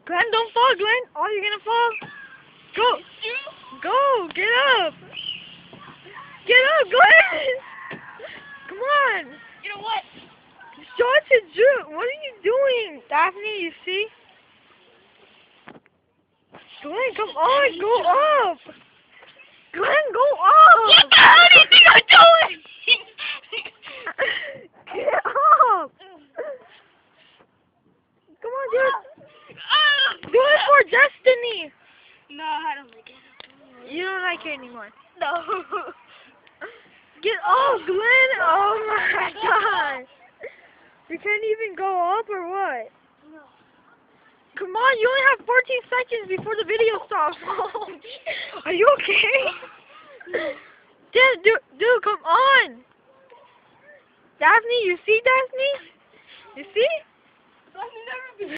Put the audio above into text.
Glenn, don't fall, Glenn. Oh, you're gonna fall. Go. Go. Get up. Get up, Glenn. Come on. You know what? Show it to Drew. What are you doing? Daphne, you see? Glenn, come on. Go up. Glenn, go up. What the hell do you think I'm doing? Get up. Come on, dude. Do it for Destiny. No, I don't like it. You don't like it anymore. No. Get up, Glenn. Oh my god. You can't even go up or what? No. Come on, you only have 14 seconds before the video stops. Are you okay? Dude, come on. Daphne, you see Daphne? You see? Let me never be